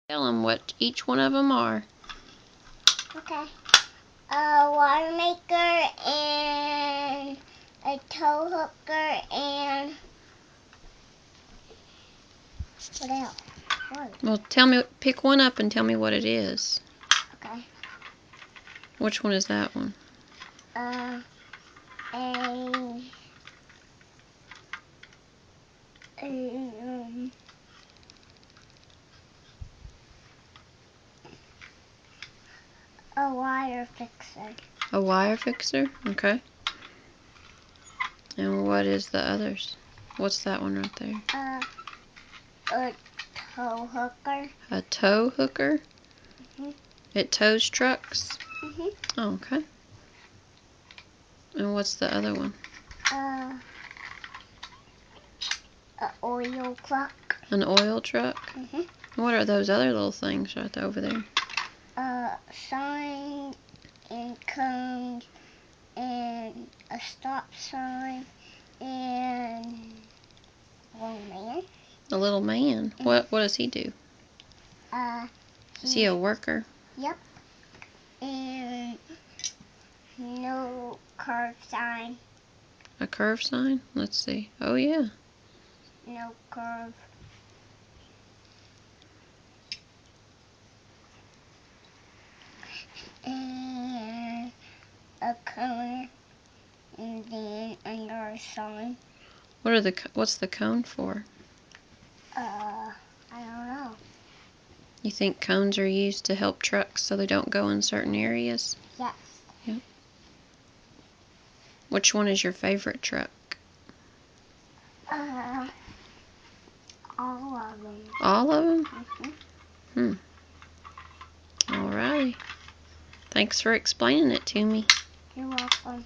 Tell them what each one of them are. Okay. A water maker and a tow hooker and what else? Well, pick one up and tell me what it is. Okay. Which one is that one? A wire fixer. A wire fixer? Okay. And what is the others? What's that one right there? A tow hooker. A tow hooker? Mhm. It tows trucks? Mhm. Oh, okay. And what's the other one? A oil truck. An oil truck? Mhm. What are those other little things right over there? Sign and cones and a stop sign and a little man. A little man? Mhm. What does he do? Is he a worker? Yep. And no curve sign. A curve sign? Let's see. Oh, yeah. No curve. And a cone. And then another sign. What's the cone for? I don't know. You think cones are used to help trucks so they don't go in certain areas? Yes. Yep. Which one is your favorite truck? All of them. All of them? Mhm. Alrighty. Thanks for explaining it to me. You're welcome.